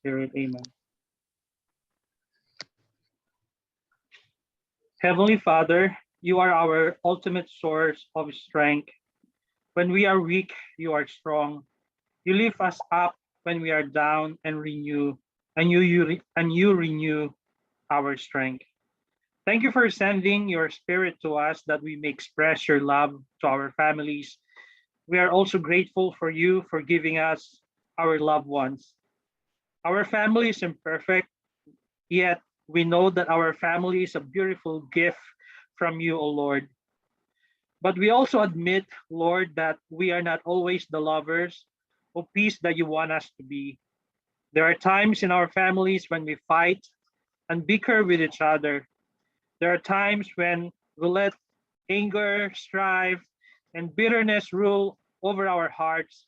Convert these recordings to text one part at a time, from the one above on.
Spirit. Amen. Heavenly Father, you are our ultimate source of strength. When we are weak, you are strong. You lift us up when we are down and you renew our strength. Thank you for sending your spirit to us that we may express your love to our families. We are also grateful for you for giving us our loved ones. Our family is imperfect, yet we know that our family is a beautiful gift from you, O Lord. But we also admit, Lord, that we are not always the lovers of peace that you want us to be. There are times in our families when we fight and bicker with each other. There are times when we let anger, strife, and bitterness rule over our hearts.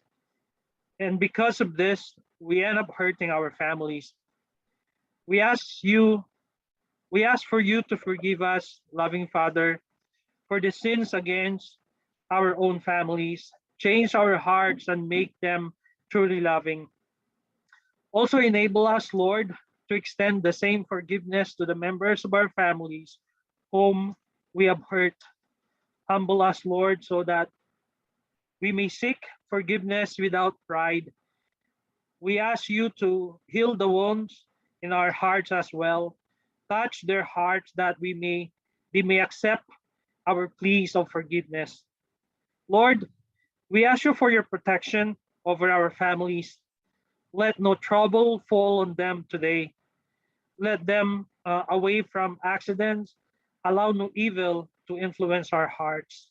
And because of this, we end up hurting our families. We ask you, we ask for you to forgive us, loving Father, for the sins against our own families, change our hearts and make them truly loving. Also enable us, Lord, to extend the same forgiveness to the members of our families whom we have hurt. Humble us, Lord, so that we may seek forgiveness without pride. We ask you to heal the wounds in our hearts as well. Touch their hearts that they may accept our pleas of forgiveness. Lord, we ask you for your protection over our families. Let no trouble fall on them today. Let them away from accidents. Allow no evil to influence our hearts.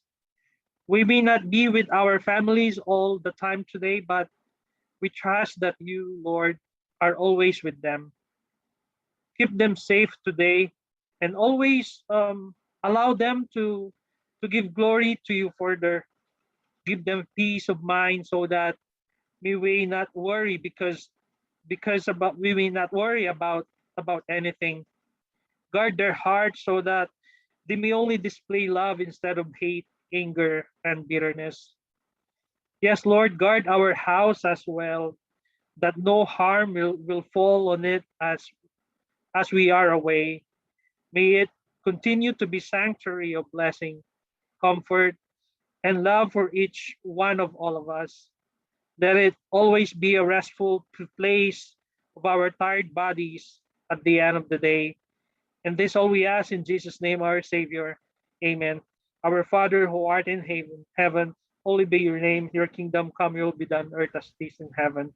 We may not be with our families all the time today, but we trust that you, Lord, are always with them. Keep them safe today and always allow them to give glory to you further. Give them peace of mind so that we may not worry because about we may not worry about anything. Guard their hearts so that they may only display love instead of hate, anger, and bitterness. Yes, Lord, guard our house as well, that no harm will fall on it as we are away. May it continue to be sanctuary of blessing, comfort, and love for each one of all of us. Let it always be a restful place of our tired bodies at the end of the day. And this all we ask in Jesus' name, our Savior. Amen. Our Father who art in heaven, holy be your name. Your kingdom come, your will be done, earth as it is in heaven.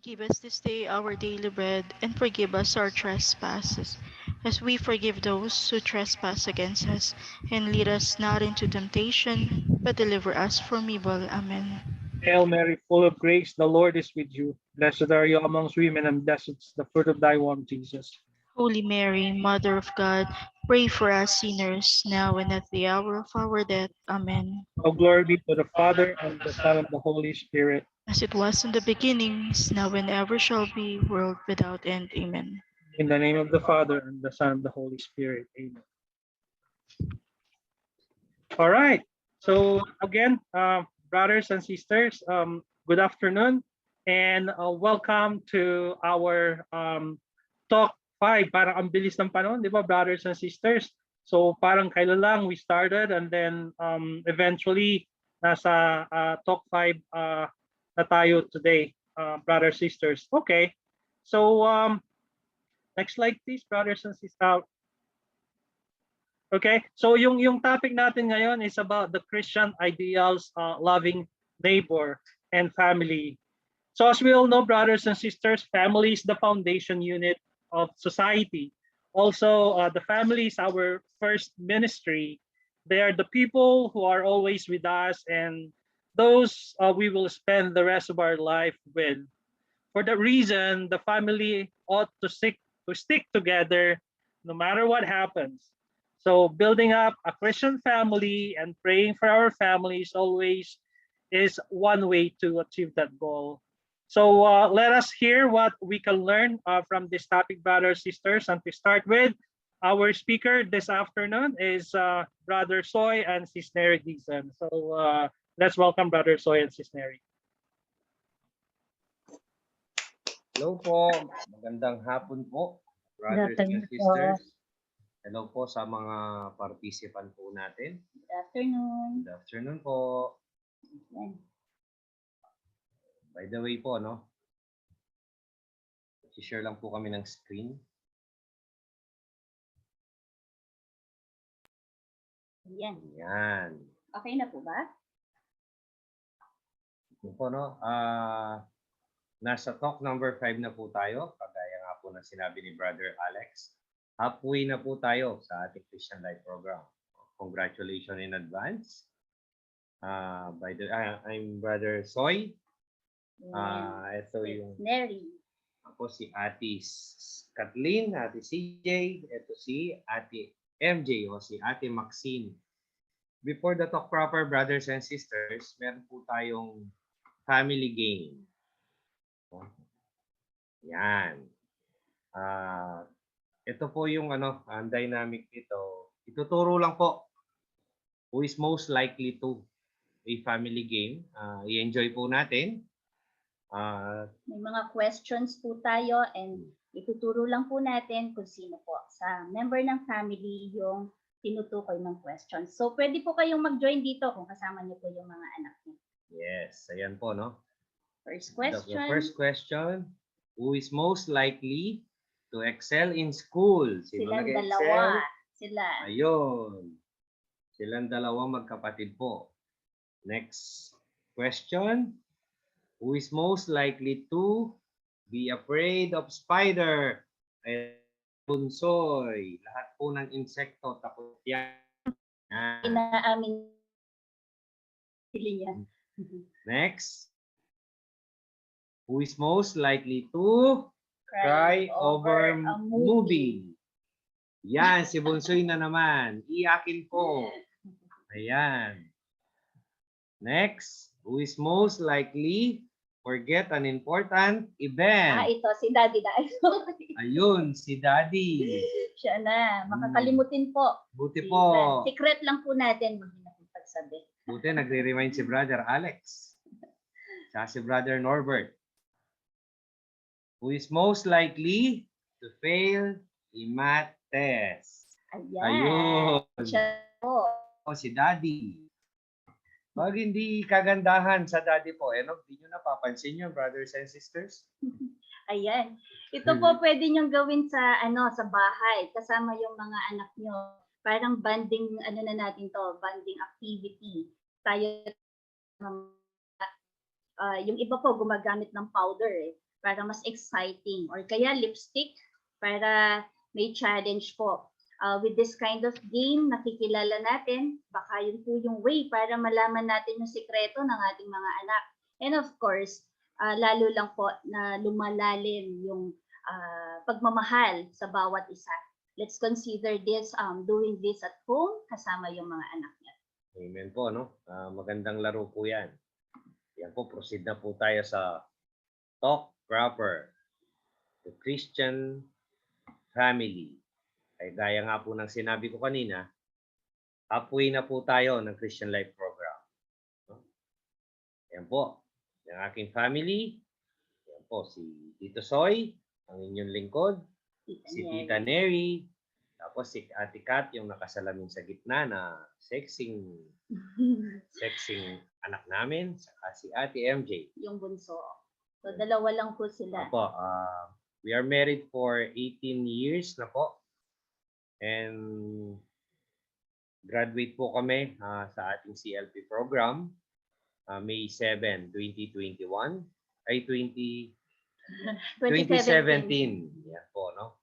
Give us this day our daily bread, and forgive us our trespasses, as we forgive those who trespass against us. And lead us not into temptation, but deliver us from evil. Amen. Hail Mary, full of grace, the Lord is with you. Blessed are you amongst women, and blessed is the fruit of thy womb, Jesus. Holy Mary, Mother of God, pray for us sinners, now and at the hour of our death. Amen. All glory be to the Father, and the Son, and the Holy Spirit. As it was in the beginning, is now and ever shall be, world without end. Amen. In the name of the Father, and the Son, and the Holy Spirit. Amen. All right. So again, brothers and sisters, good afternoon, and welcome to our talk 5. Parang ang bilis ng panahon, di ba, brothers and sisters? So parang kailan lang we started, and then eventually nasa talk 5 na tayo today, brothers sisters. Okay. So next slide, please, brothers and sisters. Okay, so yung topic natin ngayon is about the Christian ideals, loving neighbor and family. So as we all know, brothers and sisters, family is the foundation unit of society. Also, the family is our first ministry. They are the people who are always with us and those we will spend the rest of our life with. For that reason, the family ought to stick together no matter what happens. So building up a Christian family and praying for our families always is one way to achieve that goal. So let us hear what we can learn from this topic, brothers, sisters. And to start with, our speaker this afternoon is Brother Soy and Sis Neri Dizon. So let's welcome Brother Soy and Sis Neri. Hello po, magandang hapon po, brothers and afternoon po. sisters. Hello po sa mga participant po natin. Good afternoon. Good afternoon po. Yan. By the way po, no? I-share lang po kami ng screen. Yan. Yan. Okay na po ba? Ito po, no? Nasa talk number 5 na po tayo. Kagaya nga po na sinabi ni Brother Alex. Halfway na po tayo sa ating Christian Life program. Congratulations in advance. I'm Brother Soy. Ito yung Neri. ako si Ate Kathleen, Ate CJ, ito si Ate MJ o si Ate Maxine. Before the talk proper, brothers and sisters, meron po tayong family game. Yan. Ito po yung ang dynamic nito. Ituturo lang po who is most likely to a family game. I-enjoy po natin. May mga questions po tayo and ituturo lang po natin kung sino po sa member ng family yung tinutukoy ng questions. So, pwede po kayong mag-join dito kung kasama niyo po yung mga anak niyo. Yes, ayan po, no? First question. The first question, who is most likely to excel in school? Sino Silang nag-excel? dalawa. Sila. Ayun. Silang dalawa magkapatid po. Next question, who is most likely to be afraid of spider? Ay, bunsoy. Lahat po ng insekto, takot yan. Inaamin sila niya. Next, who is most likely to cry over a movie? Yan, si Bunsoy na naman. Iyakin po. Ayan. Next, who is most likely forget an important event? Ito, si Daddy Dai. Ayun, si Daddy. Siya na. Makakalimutin po. Buti po. Secret lang po natin. Hindi na po pagsabi. Buti nagre-remind si Brother Alex. Sa si Brother Norbert. Who is most likely to fail in math test? Ayan. Ayun. Siya po. O, si Daddy. Pag hindi kagandahan sa Daddy po, hindi nyo napapansin yun, brothers and sisters? Ayan. Ito po pwede niyong gawin sa sa bahay kasama yung mga anak niyo. Parang bonding na natin to, bonding activity. Tayo yung iba po gumagamit ng powder para mas exciting or kaya lipstick para may challenge po. With this kind of game, nakikilala natin, baka yun po yung way para malaman natin yung sikreto ng ating mga anak. And of course, lalo lang po na lumalalim yung pagmamahal sa bawat isa. Let's consider this, doing this at home kasama yung mga anak niya. Amen po, no? Magandang laro po yan. Yan po, proceed na po tayo sa talk proper. The Christian family. Ay gaya nga po ng sinabi ko kanina, halfway na po tayo ng Christian Life program. No? Yan po, yung aking family. Yan po, si Tito Soy, ang inyong lingkod. Si Tita Neri. Tapos si Ate Kat, yung nakasalamin sa gitna na sexing anak namin. Saka si Ate MJ. Yung bunso. So, dalawa lang po sila. Opo, we are married for 18 years na po. And graduate po kami sa ating CLP program May 7, 2021 ay 2017. Yan po, no?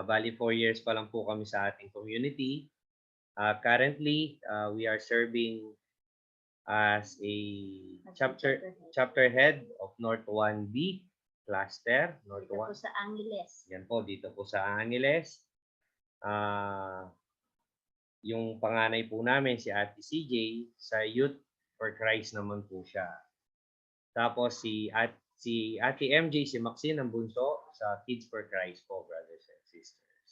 Bali 4 years pa lang po kami sa ating community. Currently, we are serving as a chapter head of North 1B cluster. North Dito 1. po sa Angeles. Yan po, dito po sa Angeles. Yung panganay po namin, si Ate CJ, sa Youth for Christ naman po siya. Tapos si Ate MJ, si Maxine, ang bunso, sa Kids for Christ po, brothers and sisters.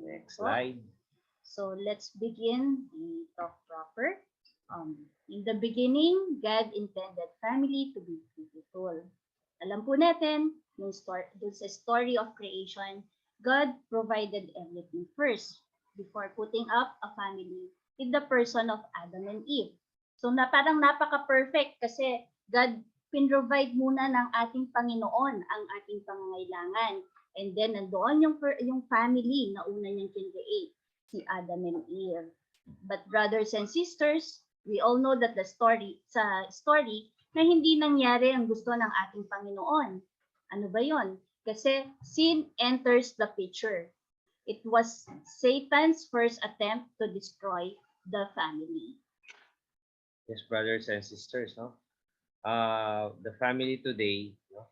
Next slide. So let's begin the talk proper. In the beginning, God intended family to be beautiful. Alam po natin, dun sa story of creation, God provided everything first before putting up a family with the person of Adam and Eve. So parang napaka-perfect kasi God pinrovide muna ng ating Panginoon ang ating pangangailangan. And then nandoon yung family na una niyang kinreate, si Adam and Eve. But brothers and sisters, we all know that sa story na hindi nangyari ang gusto ng ating Panginoon. Ano ba yon? Kasi sin enters the picture. It was Satan's first attempt to destroy the family. Yes, brothers and sisters, no? The family today, no?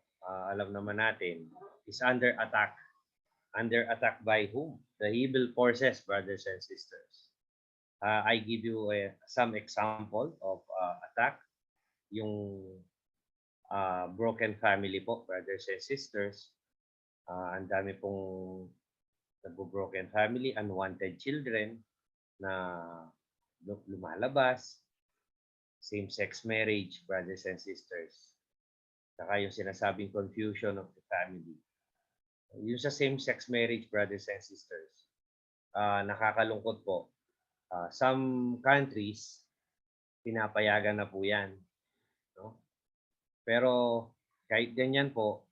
Alam naman natin, is under attack. Under attack by whom? The evil forces, brothers and sisters. I give you some example of attack. Yung broken family po, brothers and sisters. Ang dami pong nagbo-broken family, unwanted children na lumalabas, same-sex marriage, brothers and sisters. Saka yung sinasabing confusion of the family. Yung sa same-sex marriage, brothers and sisters, nakakalungkot po. Some countries, pinapayagan na po yan. No? Pero kahit ganyan po,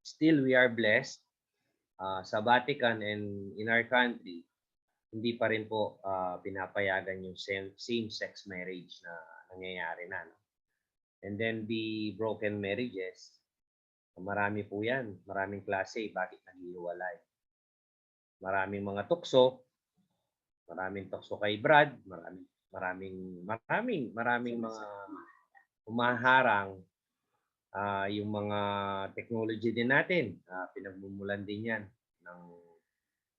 still we are blessed. Sa Vatican and in our country, hindi pa rin po pinapayagan yung same-sex marriage na nangyayari na. No? And then the broken marriages, marami po yan. Maraming klase, bakit naghihiwalay. Maraming mga tukso, maraming tukso kay Brad, maraming mga umaharang. Yung mga technology din natin, pinagmumulan din yan ng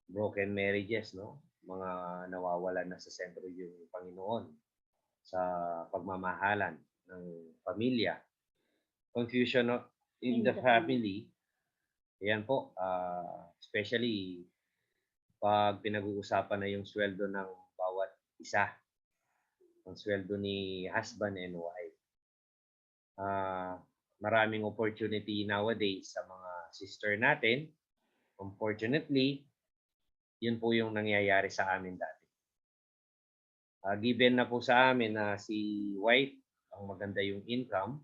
broken marriages, no? Mga nawawalan na sa sentro yung Panginoon sa pagmamahalan ng pamilya. Confusion in the family, yan po, especially pag pinag-uusapan na yung sweldo ng bawat isa, ang sweldo ni husband and wife. Maraming opportunity nowadays sa mga sister natin. Unfortunately, yun po yung nangyayari sa amin dati. Given na po sa amin na si wife, ang maganda yung income.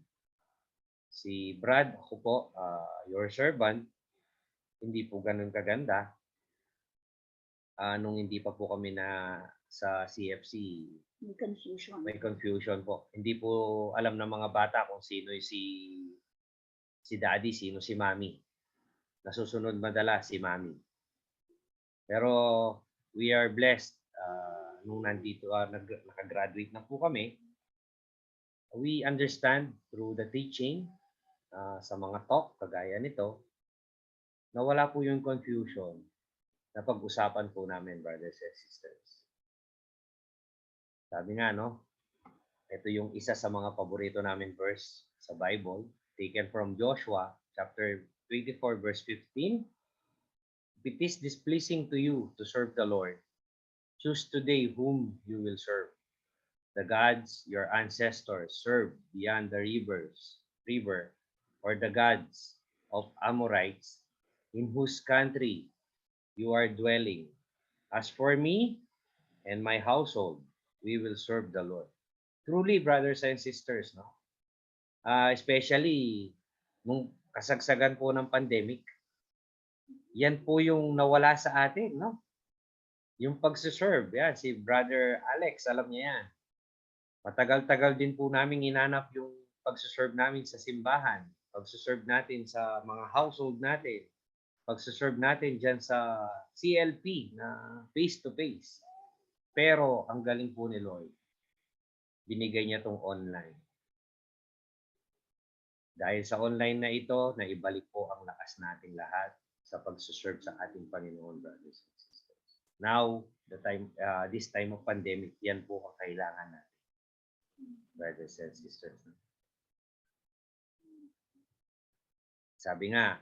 Si Brad, ako po, your servant, hindi po ganun kaganda. Nung hindi pa po kami na sa CFC, may confusion po. Hindi po alam ng mga bata kung sino si daddy, sino si mommy. Nasusunod madalas si mommy. Pero we are blessed. Nung nandito, nakagraduate na po kami, we understand through the teaching sa mga talk, kagaya nito, na wala po yung confusion na pag-usapan po namin, brothers and sisters. Sabi nga, no? Ito yung isa sa mga paborito namin verse sa Bible, taken from Joshua chapter 24 verse 15. If it is displeasing to you to serve the Lord, choose today whom you will serve. The gods your ancestors served beyond the river, or the gods of Amorites in whose country you are dwelling. As for me and my household, we will serve the Lord. Truly, brothers and sisters, no? Especially nung kasagsagan po ng pandemic, yan po yung nawala sa atin, no? Yung pagsiserve, yan, si Brother Alex, alam niya yan. Matagal-tagal din po namin hinanap yung pagsiserve namin sa simbahan, pagsiserve natin sa mga household natin, pagsiserve natin dyan sa CLP na face-to-face. Pero ang galing po ni Lord, binigay niya tong online. Dahil sa online na ito, naibalik po ang lakas nating lahat sa pagsuserve sa ating Panginoon, brothers and sisters. Now, this time of pandemic, yan po ang kailangan natin, brothers and sisters. Sabi nga,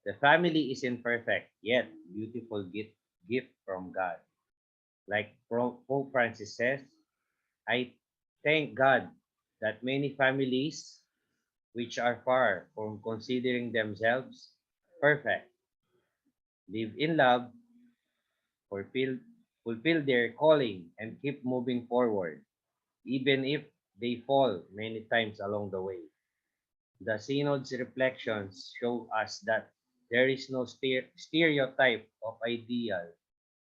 the family is imperfect, yet beautiful gift from God. Like Pope Francis says, I thank God that many families which are far from considering themselves perfect, live in love, fulfill, fulfill their calling, and keep moving forward, even if they fall many times along the way. The Synod's reflections show us that there is no stereotype of ideal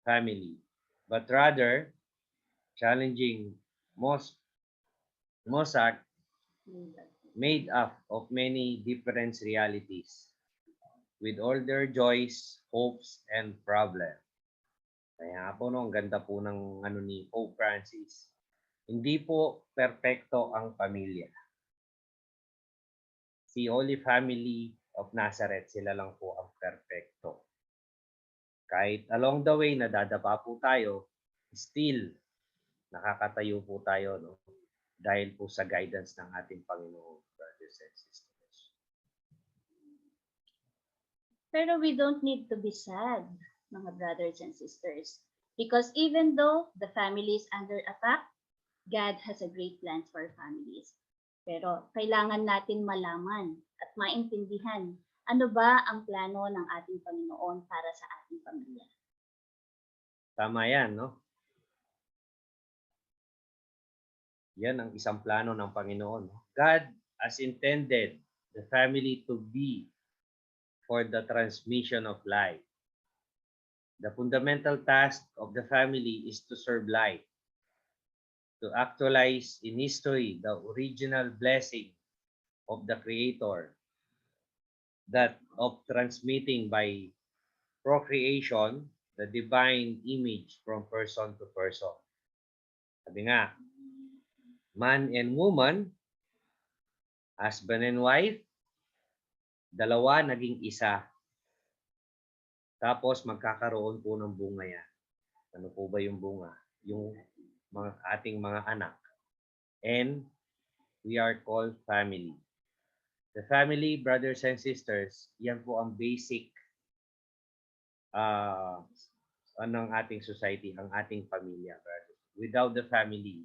family, but rather challenging mosaic made up of many different realities, with all their joys, hopes, and problems. Kaya nga po, no, ang ganda po ng ano ni Pope Francis. Hindi po perpekto ang pamilya. Si Holy Family of Nazareth, sila lang po ang perpekto. Kahit along the way, nadadapa po tayo, still, nakakatayo po tayo, no? Dahil po sa guidance ng ating Panginoon, brothers and sisters. Pero we don't need to be sad, mga brothers and sisters. Because even though the family is under attack, God has a great plan for families. Pero kailangan natin malaman at maintindihan ano ba ang plano ng ating Panginoon para sa ating pamilya. Tama yan, no? Yan ang isang plano ng Panginoon. No? God has intended the family to be for the transmission of life. The fundamental task of the family is to serve life, to actualize in history the original blessing of the Creator, that of transmitting by procreation the divine image from person to person. Sabi nga, man and woman, husband and wife, dalawa naging isa. Tapos magkakaroon po ng bunga yan. Ano po ba yung bunga? Yung ating mga anak. And we are called family. The family, brothers and sisters, yan po ang basic ng ating society, ang ating pamilya. Brothers. Without the family,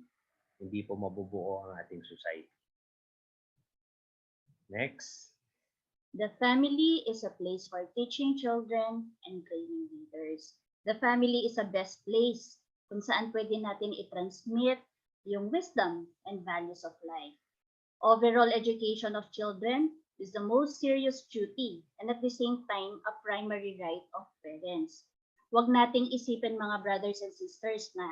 hindi po mabubuo ang ating society. Next. The family is a place for teaching children and training leaders. The family is a best place kung saan pwede natin i-transmit yung wisdom and values of life. Overall education of children is the most serious duty and at the same time a primary right of parents. Huwag nating isipin mga brothers and sisters na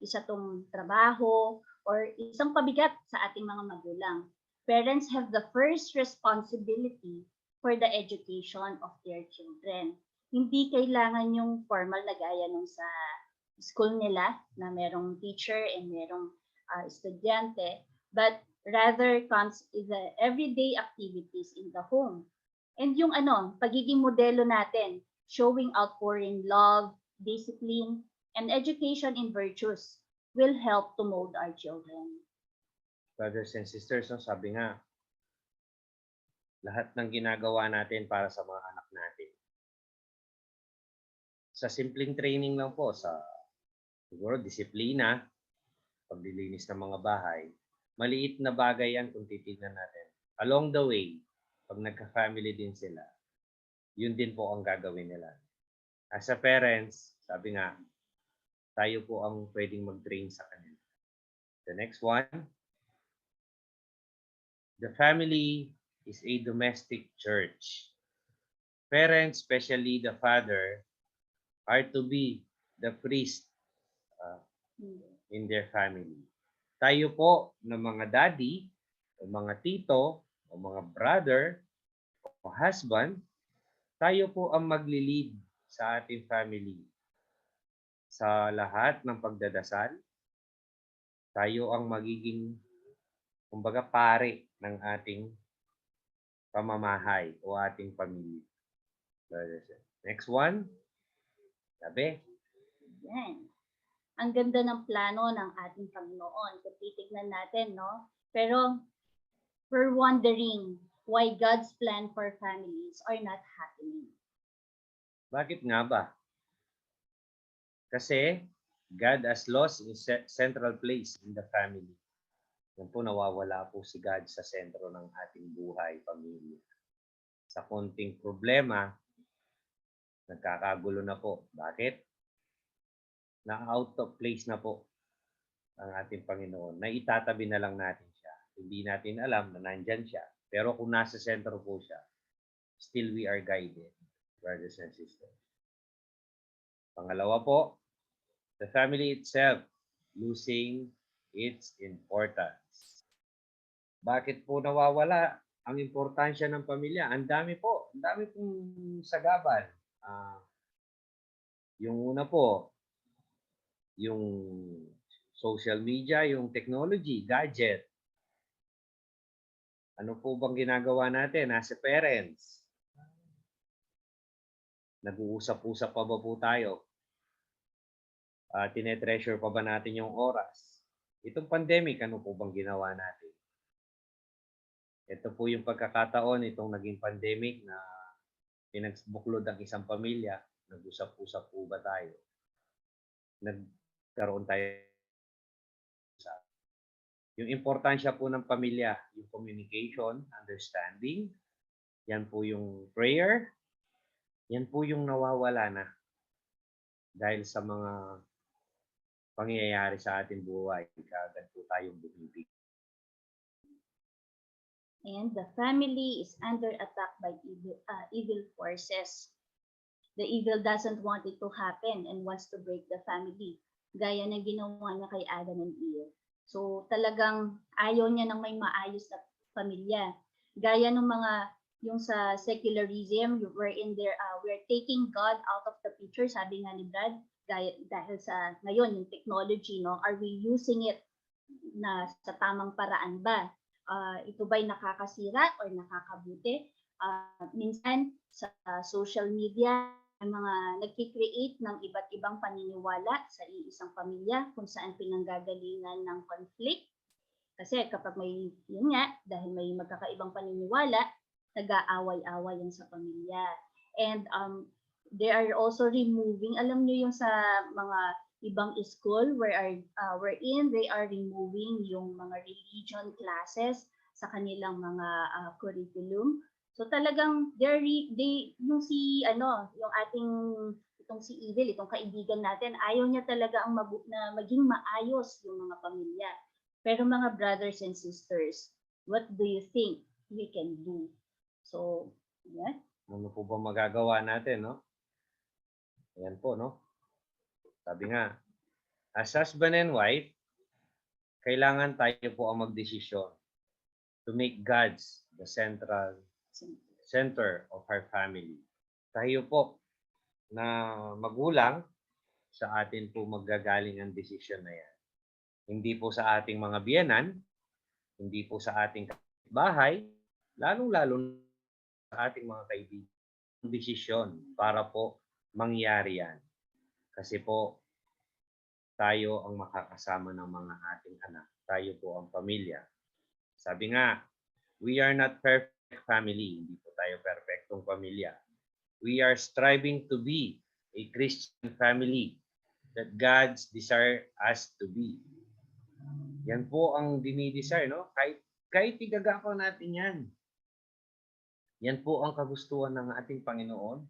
isa tong trabaho or isang pabigat sa ating mga magulang. Parents have the first responsibility for the education of their children. Hindi kailangan yung formal na gaya nung sa school nila na merong teacher and merong estudyante, but rather the everyday activities in the home. And yung pagiging modelo natin, showing outpouring love, discipline, and education in virtues will help to mold our children. Brothers and sisters, no, sabi nga, lahat ng ginagawa natin para sa mga anak natin. Sa simpleng training lang po, sa siguro disiplina, paglilinis ng mga bahay, maliit na bagay yan kung titignan natin. Along the way, pag nagka-family din sila, yun din po ang gagawin nila. As a parents, sabi nga, tayo po ang pwedeng mag-train sa kanila. The next one, the family is a domestic church. Parents, especially the father, are to be the priest in their family. Tayo po ng mga daddy, o mga tito, o mga brother, o husband, tayo po ang magli-lead sa ating family. Sa lahat ng pagdadasal, tayo ang magiging, kumbaga, pare ng ating pamamahay o ating pamilya. Next one. Sabi. Yan. Ang ganda ng plano ng ating Panginoon. Kung titignan natin, no? Pero we're wondering why God's plan for families are not happening. Bakit nga ba? Kasi God has lost his central place in the family. Yan po, nawawala po si God sa sentro ng ating buhay, pamilya. Sa konting problema, nagkakagulo na po. Bakit? Na-out of place na po ang ating Panginoon. Naitatabi na lang natin siya. Hindi natin alam na nandyan siya. Pero kung nasa sentro po siya, still we are guided, brothers and sisters. Pangalawa po, the family itself losing its importance. Bakit po nawawala ang importansya ng pamilya? Ang dami po. Ang dami pong sagabal. Yung una po, yung social media, yung technology, gadget. Ano po bang ginagawa natin as a parents? Nag-uusap-usap pa ba po tayo? Tinetreasure pa ba natin yung oras? Itong pandemic, ano po bang ginawa natin? Ito po yung pagkakataon itong naging pandemic na pinagbuklod ang isang pamilya. Nag-usap-usap po ba tayo? Nagkaroon tayo sa yung importansya po ng pamilya, yung communication, understanding, yan po yung prayer, yan po yung nawawala na dahil sa mga pangyayari sa ating buhay. Kaagad po tayong bumibig. And the family is under attack by evil forces. The evil doesn't want it to happen and wants to break the family. Gaya ng ginawa niya kay Adam and Eve. So talagang ayaw niya ng may maayos na pamilya. Gaya ng yung sa secularism, wherein we're taking God out of the picture, sabi nga ni Brad, dahil sa ngayon yung technology, no, are we using it na sa tamang paraan ba? Ito ba'y nakakasira or nakakabuti? Minsan sa social media, ang mga nagki-create ng iba't ibang paniniwala sa iisang pamilya kung saan pinanggagalingan ng conflict. Kasi kapag may, yun nga, dahil may magkakaibang paniniwala, nag-aaway-away yan sa pamilya. And they are also removing, alam nyo yung sa mga ibang school wherein they are removing yung mga religion classes sa kanilang mga curriculum. So talagang yung si Evil, itong kaibigan natin, ayaw niya talaga na maging maayos yung mga pamilya. Pero mga brothers and sisters, what do you think we can do? So, yeah. Ano po ba magagawa natin, no? Ayan po, no? Sabi nga, as husband and wife, kailangan tayo po ang magdesisyon to make God's the center of our family. Tayo po na magulang, sa atin po maggagaling ang desisyon na yan. Hindi po sa ating mga biyenan, hindi po sa ating bahay, lalong-lalo sa ating mga kaibigan. Desisyon para po mangyari yan. Kasi po, tayo ang makakasama ng mga ating anak. Tayo po ang pamilya. Sabi nga, we are not perfect family. Hindi po tayo perfectong pamilya. We are striving to be a Christian family that God's desire us to be. Yan po ang dinidesire, no? Kahit igagapaw natin yan. Yan po ang kagustuhan ng ating Panginoon.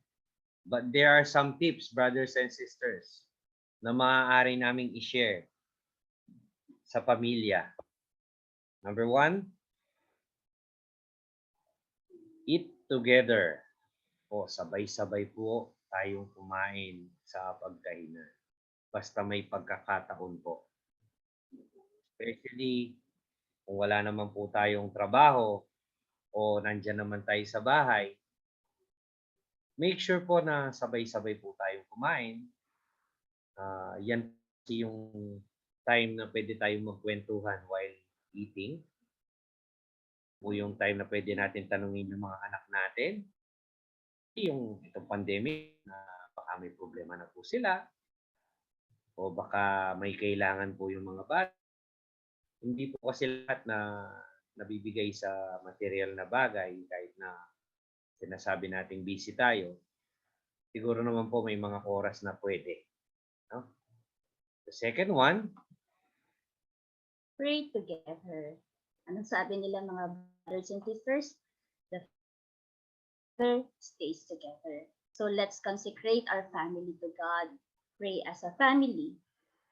But there are some tips, brothers and sisters, na maaari naming i-share sa pamilya. Number 1, eat together. Sabay-sabay po tayong kumain sa pagkainan. Basta may pagkakataon po. Especially kung wala naman po tayong trabaho o nandyan naman tayo sa bahay, make sure po na sabay-sabay po tayong kumain. Yan yung time na pwede tayong magkwentuhan while eating. O yung time na pwede natin tanungin yung mga anak natin. Yung itong pandemic na baka may problema na po sila. O baka may kailangan po yung mga bata. Hindi po kasi lahat na nabibigay sa material na bagay kahit na sinasabi nating busy tayo. Siguro naman po may mga oras na pwede. No? The second one, pray together. Anong sabi nila mga brothers and sisters? The father stays together. So let's consecrate our family to God. Pray as a family.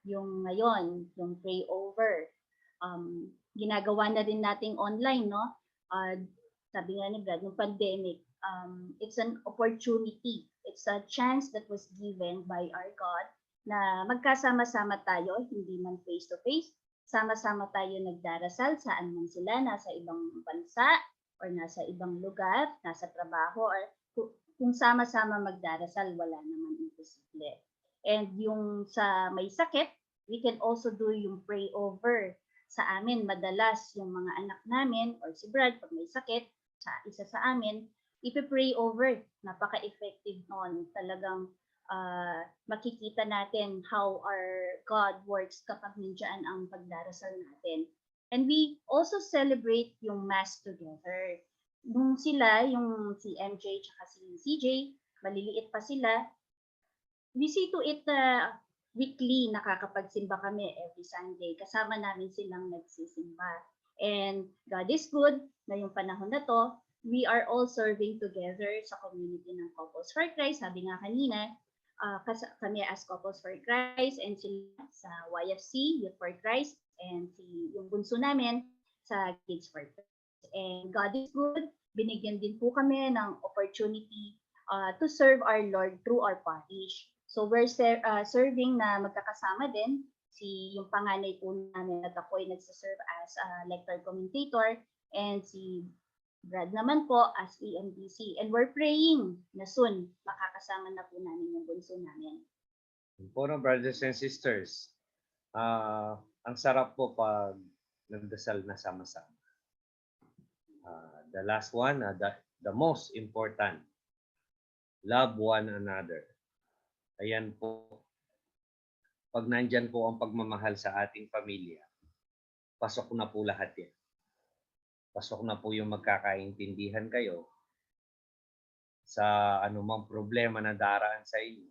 Yung ngayon, yung pray over. Ginagawa na rin nating online, no? Sabi nga ni Brad, yung pandemic, it's an opportunity. It's a chance that was given by our God na magkasama-sama tayo, hindi man face-to-face, sama-sama tayo nagdarasal, saan man sila, nasa ibang bansa, or nasa ibang lugar, nasa trabaho, or kung sama-sama magdarasal, wala naman imposible. And yung sa may sakit, we can also do yung pray over. Sa amin, madalas yung mga anak namin, or si Brad, pag may sakit, sa isa sa amin, ipi-pray over. Napaka-effective noon. Talagang makikita natin how our God works kapag nandiyan ang pagdarasal natin. And we also celebrate yung Mass together. Nung sila, yung si MJ tsaka si CJ, maliliit pa sila, we see to it weekly nakakapagsimba kami every Sunday. Kasama namin silang nagsisimba. And God is good na yung panahon na to, we are all serving together sa community ng Couples for Christ. Sabi nga kanina, kami as Couples for Christ and sila sa YFC, Youth for Christ, and yung bunso namin sa Kids for Christ. And God is good. Binigyan din po kami ng opportunity to serve our Lord through our parish. So we're serving na magkakasama din. Yung panganay po namin at ako ay nagsaserve as lector commentator, and si Brad naman po as EMDC. And we're praying na soon makakasama na po namin yung bunso namin. Po, no, brothers and sisters, ang sarap po pag nagdasal na sama-sama. The last one, the most important, love one another. Ayan po. Pag nandyan po ang pagmamahal sa ating pamilya, pasok na po lahat yan. Pasok na po yung magkakaintindihan kayo sa anumang problema na daraan sa inyo.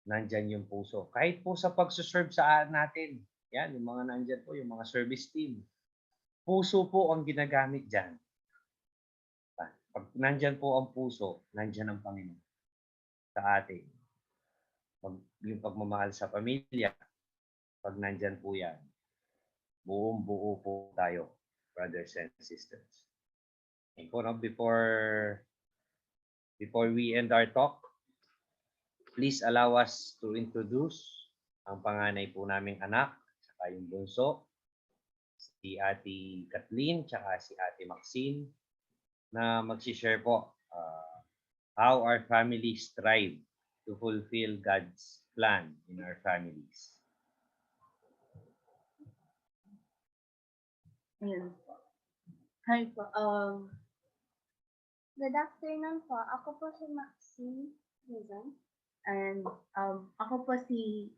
Nandyan yung puso. Kahit po sa pagsuserve sa natin, yan, yung mga nandyan po, yung mga service team. Puso po ang ginagamit dyan. Pag nandyan po ang puso, nandyan ang Panginoon sa atin. Yung pagmamahal sa pamilya, pag nandyan po yan, buong-buo po tayo, brothers and sisters. And po, no, before we end our talk, please allow us to introduce ang panganay po naming anak, saka yung bunso, si Ate Kathleen, saka si Ate Maxine, na mag-share po how our families strive to fulfill God's plan in our families. Ayun po. Hi po. Good afternoon po. Ako po si Maxine Rizan. And ako po si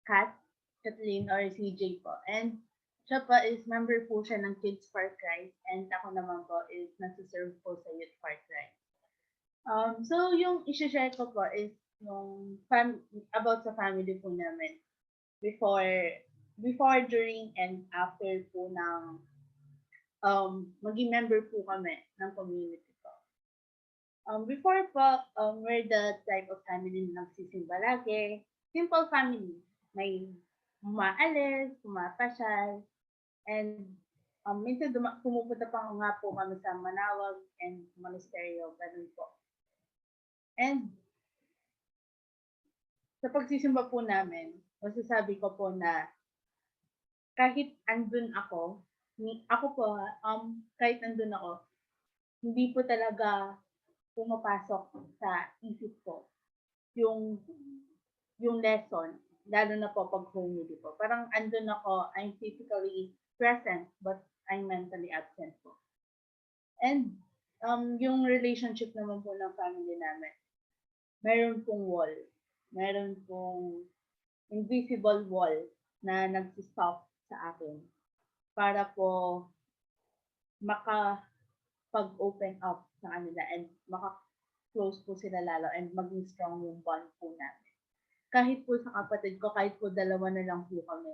Kathleen or CJ po. And siya po is member po siya ng Kids for Christ. And ako naman po is nasa-serve po sa Youth for Christ. So yung i-share ko po is yung about sa family po namin. Before, during, and after po ng maging member po kami ng community po. Before po, we're the type of family na nagsisimba lagi. Simple family. May umaalis, pumapasyal, and minsan pumupunta pa nga po kami sa Manawag and Monasterio, ganun po. And sa pagsisimba po namin, masasabi ko po na kahit andun ako po, kahit andun ako, hindi po talaga pumapasok sa isip ko yung lesson, lalo na po pag homily po. Parang andun ako, I'm physically present, but I'm mentally absent po. And yung relationship naman po ng family namin, meron pong wall. Meron pong invisible wall na nag-stop sa akin para po makapag-open up sa kanila and maka-close po sila lalo and maging strong yung bond po namin. Kahit po sa kapatid ko, kahit po dalawa na lang po kami,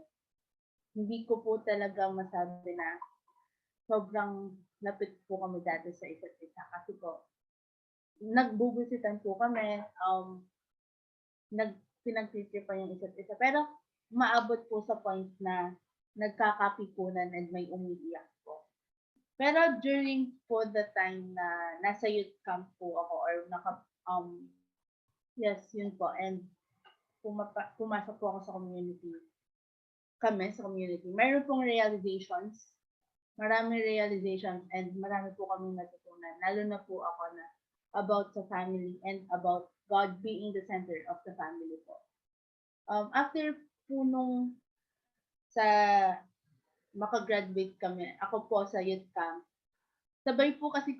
hindi ko po talaga masabi na sobrang lapit po kami dati sa isa't isa. Kasi po, nagbubisitan po kami, pinagtitripan yung isa't isa. Pero maabot po sa point na nagkakapipunan and may umiiyak po. Pero during po the time na nasa youth camp po ako or yes, yun po. And pumasok po ako sa community. Sa community. Mayroon pong realizations. Maraming realizations and marami po kami natutunan. Lalo na po ako na about sa family and about God being the center of the family po. After po nung sa makagraduate kami, ako po sa youth camp, sabay po kasi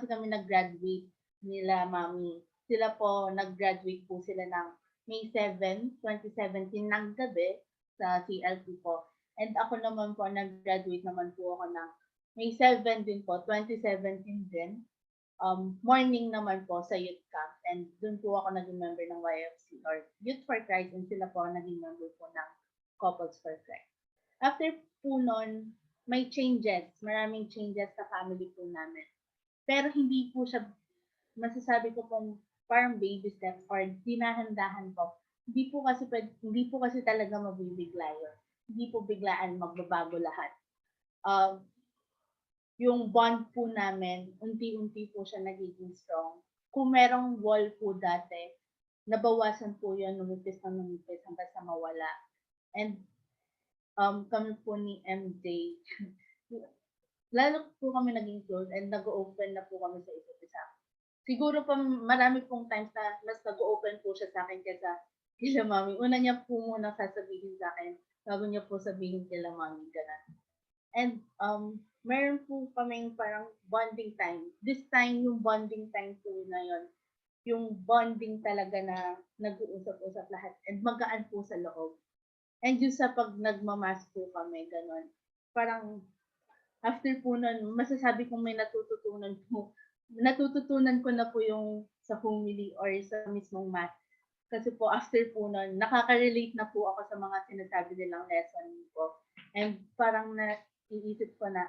kami nag-graduate nila mami. Sila po, nag-graduate po sila ng May 7, 2017 ng gabi sa CLP po. And ako naman po, nag-graduate naman po ako ng May 7 din po, 2017 din. Morning naman po sa youth camp. And doon po ako naging member ng YFC or Youth for Christ and sila po naging member po ng Couples for Christ. After po nun, may changes. Maraming changes sa family po namin. Pero hindi po siya, masasabi ko pong parang baby steps or dinahandahan po. Hindi po kasi talaga mabibigla yun. Hindi po biglaan magbabago lahat. Yung bond po namin, unti-unti po siya nagiging strong. Kung merong wall po dati, nabawasan po yun, numipis hanggang sa mawala. And kami po ni MJ, lalo po kami naging close and nag-open na po kami sa isa't isa. Siguro pa marami pong times na mas nag-open po siya sa akin kaysa kila mami. Una niya po muna sasabihin sa akin, bago niya po sabihin kila mami, gano'n. And meron po kaming parang bonding time. This time, yung bonding time po na yun, yung bonding talaga na nag-uusap-usap lahat and magaan po sa loob. And yung sa pag nagmamas po kami, gano'n. Parang after po nun, masasabi kong may natututunan ko na po yung sa homily or sa mismong math. Kasi po after po nun, nakaka-relate na po ako sa mga sinasabi nilang lesson po. And parang iisip ko na,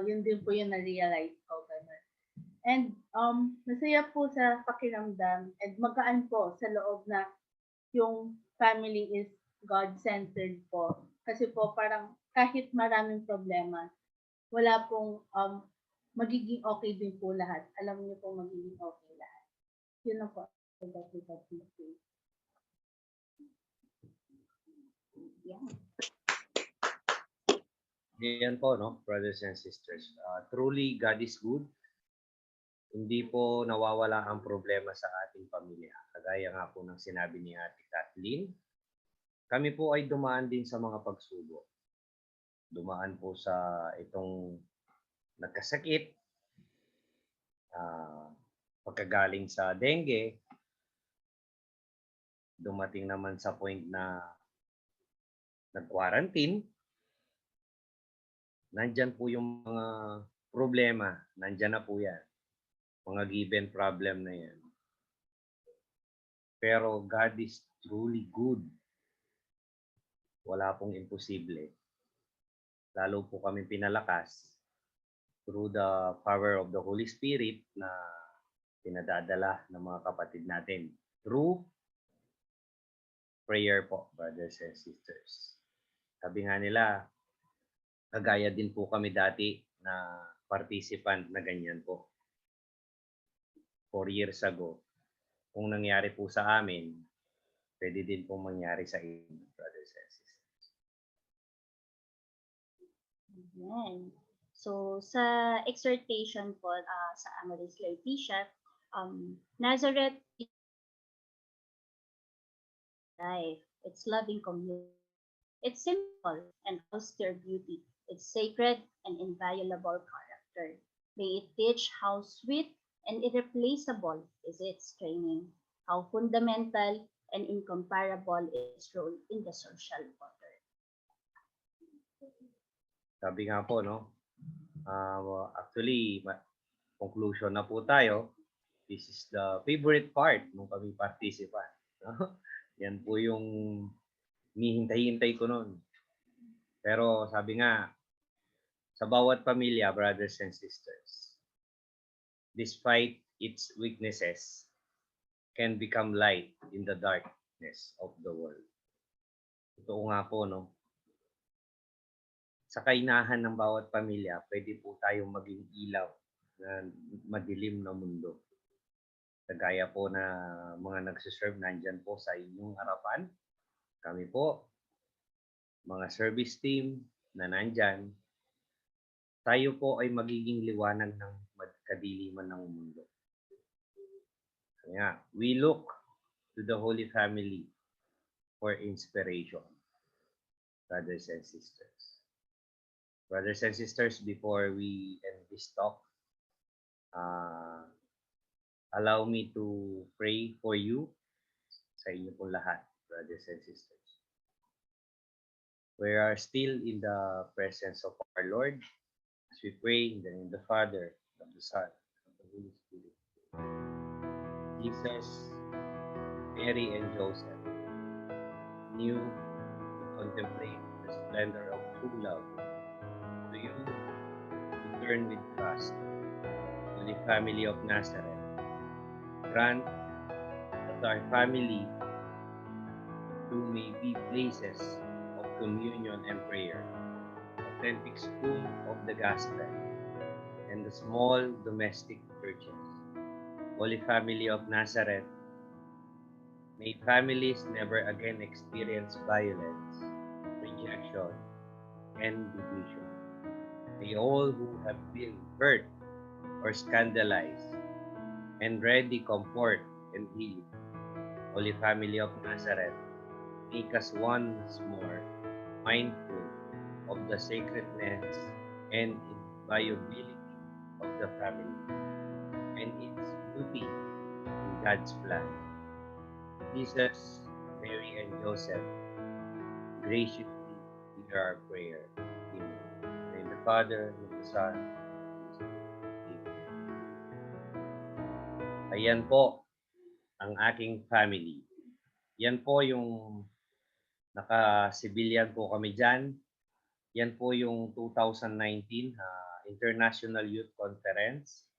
yun din po yung na-realize ko. Ganun. And masaya po sa pakiramdam and magaan po sa loob na yung family is God-centered po. Kasi po parang kahit maraming problema, wala pong magiging okay din po lahat. Alam niyo po magiging okay lahat. Yun lang po. Yeah. Yan po, no, brothers and sisters. Truly, God is good. Hindi po nawawala ang problema sa ating pamilya. Kagaya nga po ng sinabi ni Ate Kathleen, kami po ay dumaan din sa mga pagsubok. Dumaan po sa itong nagkasakit, pagkagaling sa dengue, dumating naman sa point na nag-quarantine. Nandyan po yung mga problema. Nandyan na po yan. Mga given problem na yan. Pero God is truly good. Wala pong imposible. Lalo po kami pinalakas through the power of the Holy Spirit na pinadadala ng mga kapatid natin. Through prayer po, brothers and sisters. Sabi nga nila, kagaya din po kami dati na participant na ganyan po. 4 years ago, kung nangyari po sa amin, pwede din po mangyari sa inyo, brothers and sisters. Amen. So, sa exhortation po sa Amaris Laetitia, Nazareth is life. It's loving community. It's simple and austere beauty. It's sacred and inviolable character. May it teach how sweet and irreplaceable is its training, how fundamental and incomparable its role in the social order. Sabi nga po, no? Actually, conclusion na po tayo. This is the favorite part ng kami participant. No? Yan po yung hinihintay-hintay ko noon. Pero sabi nga, sa bawat pamilya, brothers and sisters, despite its weaknesses, can become light in the darkness of the world. Totoo nga po, no? Sa kainahan ng bawat pamilya, pwede po tayong maging ilaw na madilim na mundo. Kagaya po na mga nagsiserve nandyan po sa inyong harapan. Kami po, mga service team na nandyan, tayo po ay magiging liwanag ng kadiliman ng mundo. Kaya, we look to the Holy Family for inspiration, brothers and sisters. Brothers and sisters, before we end this talk, allow me to pray for you sa inyo pong lahat, brothers and sisters. We are still in the presence of our Lord as we pray in the name of the Father, of the Son, of the Holy Spirit. Jesus, Mary, and Joseph knew to contemplate the splendor of true love. To you, we turn with trust. Holy Family of Nazareth, grant that our family too may be places of communion and prayer, authentic school of the gospel, and the small domestic churches. Holy Family of Nazareth, may families never again experience violence, rejection, and division. May all who have been hurt or scandalized and ready comfort and healing. Holy Family of Nazareth, make us once more mindful of the sacredness and inviolability of the family and its beauty in God's plan. Jesus, Mary, and Joseph, graciously hear our prayer. In the name of the Father, and of the Son, and of the Holy Spirit. Amen. Ayan po ang aking family. Yan po yung naka-civilian po kami dyan. Yan po yung 2019 International Youth Conference.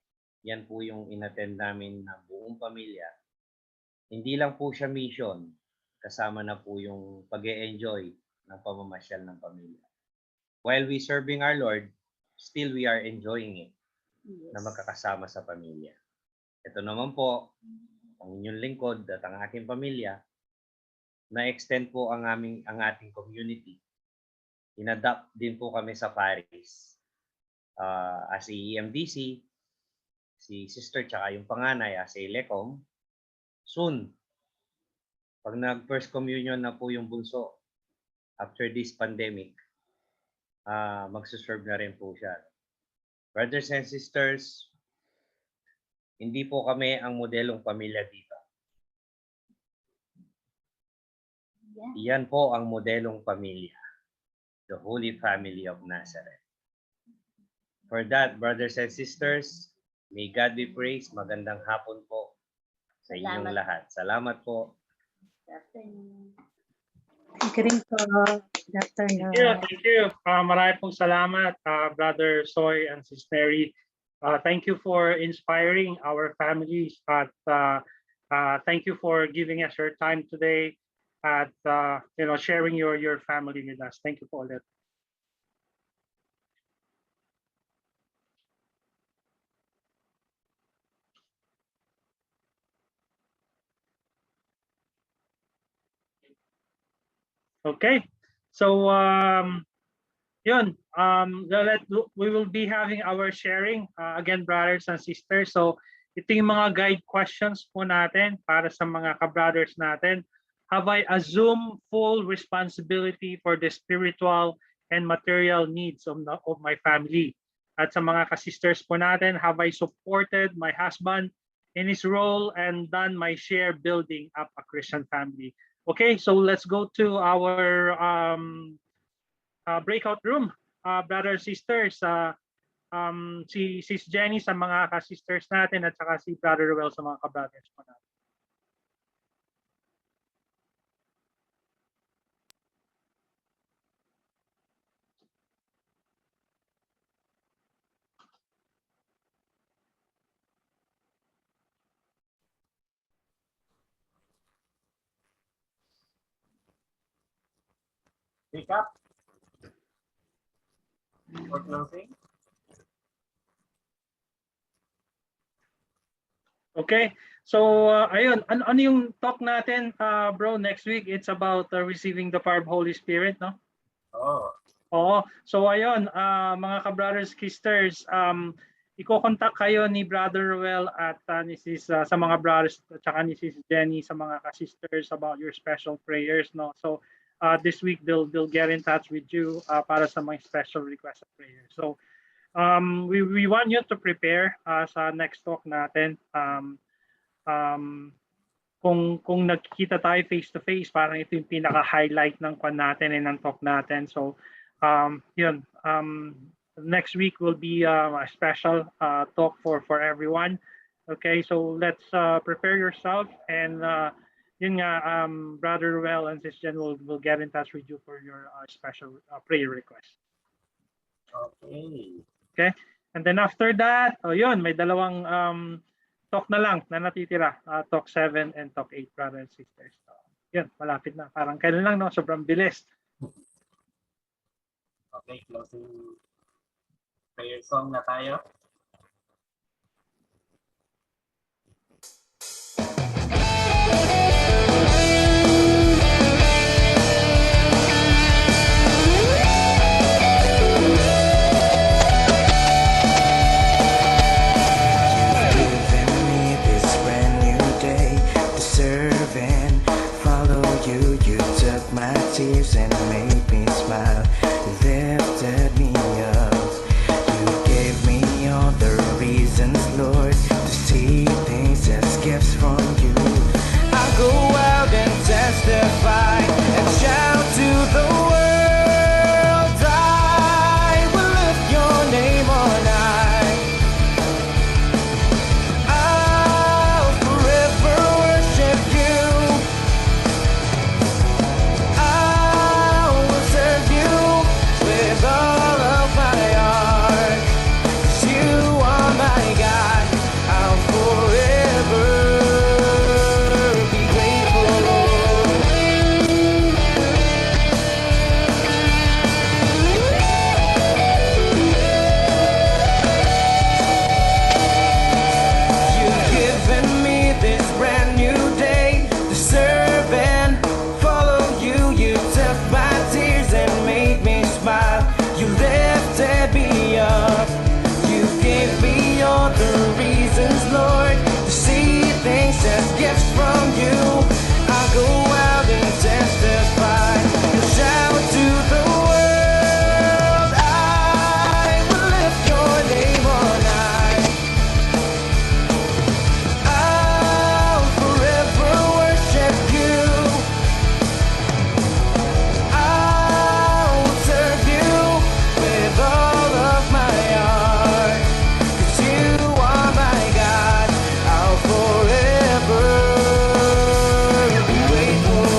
Yan po yung inattend namin ng buong pamilya. Hindi lang po siya mission, kasama na po yung pag-e-enjoy ng pamamasyal ng pamilya. While we serving our Lord, still we are enjoying it na magkakasama sa pamilya. Ito naman po, ang inyong lingkod at ang aking pamilya, na-extend po ang ating community. Inadapt din po kami sa Paris. As EMDC, si sister tsaka yung panganay as Lecom. Soon, pag nag-first communion na po yung bunso, after this pandemic, magsuserve na rin po siya. Brothers and sisters, hindi po kami ang modelong pamilya dito. Iyan po ang modelong pamilya, the Holy Family of Nazareth. For that, brothers and sisters, may God be praised. Magandang hapon po sa inyong lahat. Salamat po. Thank you rin po, Dr. Thank you. Thank you. Marami pong salamat, Brother Soy and Sis Mary. Thank you for inspiring our families. At thank you for giving us your time today at sharing your family with us. Thank you for that. Okay, so yun, we will be having our sharing again, brothers and sisters. So ito yung mga guide questions po natin para sa mga ka-brothers natin. Have I assumed full responsibility for the spiritual and material needs of my family? At sa mga ka-sisters po natin, have I supported my husband in his role and done my share building up a Christian family? Okay, so let's go to our breakout room, brothers, sisters. Si Sis Jenny sa mga ka-sisters natin at saka si Brother Ruel sa mga ka-brothers po natin. Pick up for closing. Okay. So, ayun, ano yung talk natin, bro, next week? It's about receiving the power of Holy Spirit, no? Oh, Oo. So, ayun, mga ka-brothers, sisters, iko-contact kayo ni Brother Ruel at ni sis, sa mga brothers at saka ni sis Jenny sa mga ka-sisters about your special prayers, no? So, this week they'll get in touch with you para sa mga special request of prayer. So, we want you to prepare sa next talk natin. Kung nagkikita tayo face to face, parang ito yung pinaka-highlight ng kwan natin and ng talk natin. So, yun. Next week will be a special talk for everyone. Okay, so let's prepare yourself, and yun nga, Brother Ruel and Sis Jen will get in touch with you for your special prayer request. okay. Okay, and then after that, yun, may dalawang talk na lang na natitira, talk 7 and talk 8, brothers and sisters. So, yun, malapit na. Parang kailan lang, no? Sobrang bilis. Okay, closing prayer song na tayo. Tears and made me smile, lifted me up. You gave me all the reasons, Lord, to see things as gifts from you. I'll go out and testify and shout to the world. I will lift your name on high. I'll forever worship you. Lord, to see things as gifts from you. I'll go out and testify and shout to the world. I will lift your name on high. I'll forever worship you. I'll serve you with all of my heart. 'Cause you are my God. I'll forever be grateful.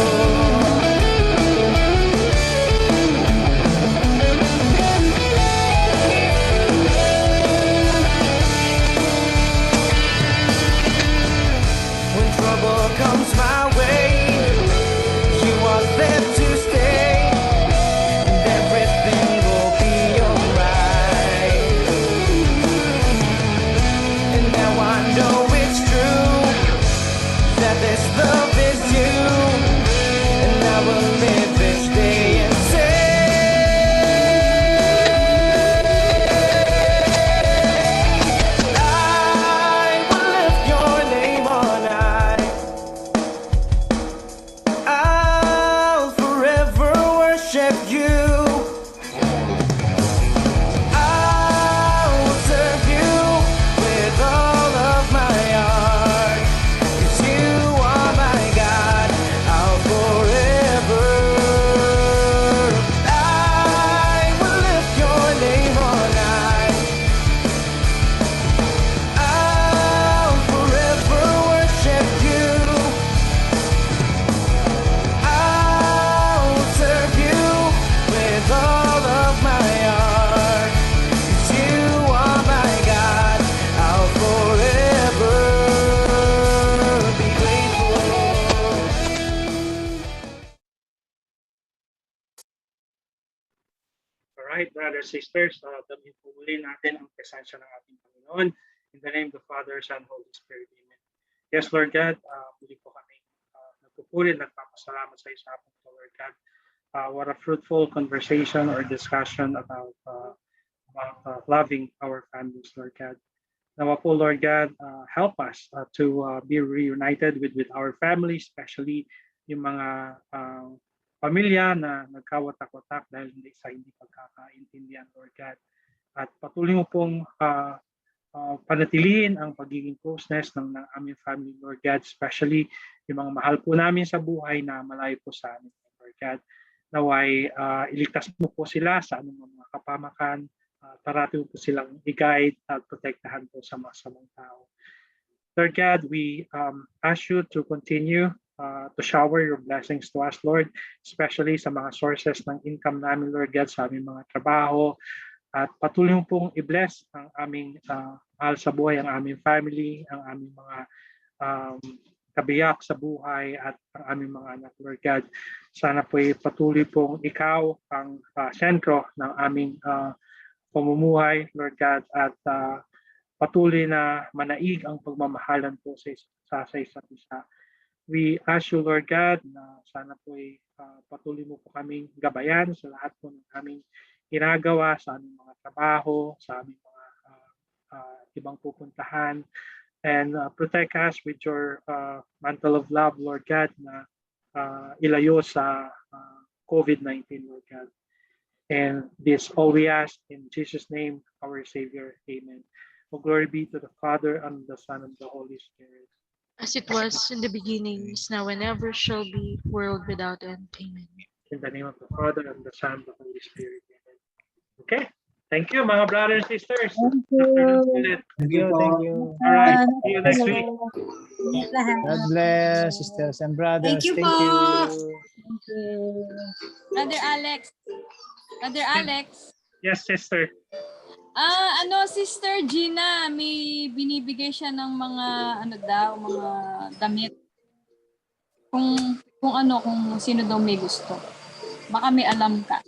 When trouble comes my way, you are there to stay, and everything will be alright. And now I know it's true that this love is you, and I will live each day and say, I will lift your name on high. I'll forever worship you. I'll serve you with all of my heart. 'Cause you are my Alright, brothers, sisters, damin po muli natin ang presensya ng ating Panginoon. In the name of the Father, Son, Holy Spirit. Amen. Yes, Lord God, muli po kami nagpupuri, nagpapasalamat sa isa po, Lord God. What a fruitful conversation or discussion about loving our families, Lord God. Nawa po, Lord God, help us to be reunited with our families, especially yung mga pamilya na nagkawatak-watak dahil sa hindi pagkakaintindihan, Lord God. At patuloy mo pong panatilihin ang pagiging closeness ng aming family, Lord God, especially yung mga mahal po namin sa buhay na malayo po sa amin, Lord God. Naway iligtas mo po sila sa anumang mga kapamakan, parati mo po silang i-guide at protektahan po sa masamang tao. Lord God, we ask you to continue to shower your blessings to us, Lord, especially sa mga sources ng income namin, Lord God, sa aming mga trabaho. At patuloy mo pong i-bless ang aming mahal sa buhay, ang aming family, ang aming mga kabiyak sa buhay at ang aming mga anak, Lord God. Sana po patuloy pong ikaw ang sentro ng aming pamumuhay, Lord God, at patuloy na manaig ang pagmamahalan po sa isa't isa. We ask you, Lord God, na sana po patuloy mo po kaming gabayan sa lahat po ng aming ginagawa, sa aming mga trabaho, sa aming mga ibang pupuntahan, and protect us with your mantle of love, Lord God, na ilayo sa COVID-19, Lord God. And this all we ask in Jesus' name, our Savior. Amen. Oh, glory be to the Father, and the Son, and the Holy Spirit. As it was in the beginning, is now, and ever shall be, world without end. Amen. In the name of the Father, and the Son, and the Holy Spirit. Amen. Okay. Thank you, mga brothers and sisters. Thank you. Thank you. Thank you. All right. See you next week. God bless, sisters and brothers. Thank you po. Thank you. Brother Alex. Brother Alex. Yes, sister. Sister Gina, may binibigay siya ng mga mga damit. Kung sino daw may gusto. Baka may alam ka.